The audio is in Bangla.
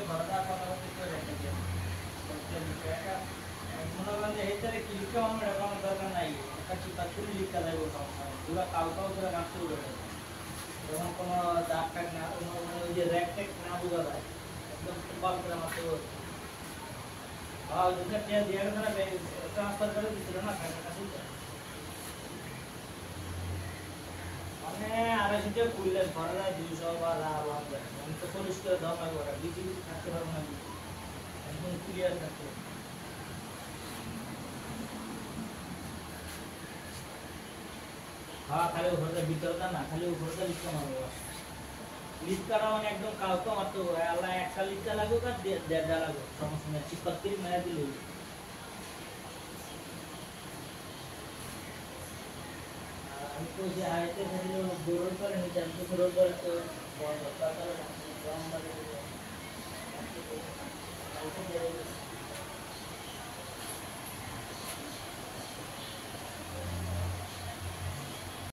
ঘরটা কথা বলতে করে রেখেছে মনে করেন যে এই তারে ক্লিকটা আমার কোনো দরকার নাই একটা চিপা তুলি লিখতে লাগবে পুরো কাউ কাউ করে কাজ শুরু করে যখন কোনো দাগ টাগ না মানে ওই যে র্যাক ট্যাক না বোঝা যায় একদম কল করে মারতে বলছে যেটা পেয়ে দিয়ে গেছে না ট্রান্সফার করে দিচ্ছিল না টাকা কাছে মানে 250 খুললে ধরা যায় 200 বা লাভ আমি তো 40 করে দাম লাগবে ওরা বিক্রি থাকতে পারবো না একদম ক্লিয়ার থাকতে হ্যাঁ খালি উপরটা ভিতরটা না খালি উপরটা লিখতে মারবো লিস্ট করা মানে একদম কাউকে মারতে হবে আল্লাহ একটা লিস্টটা লাগুক আর দেড়টা লাগুক সমস্যা নেই 75 মেরা দিলে আমি তো যে হাইতে থাকলে গরুর করে নিতে আমি তো গরুর করে তো বড় তারপরে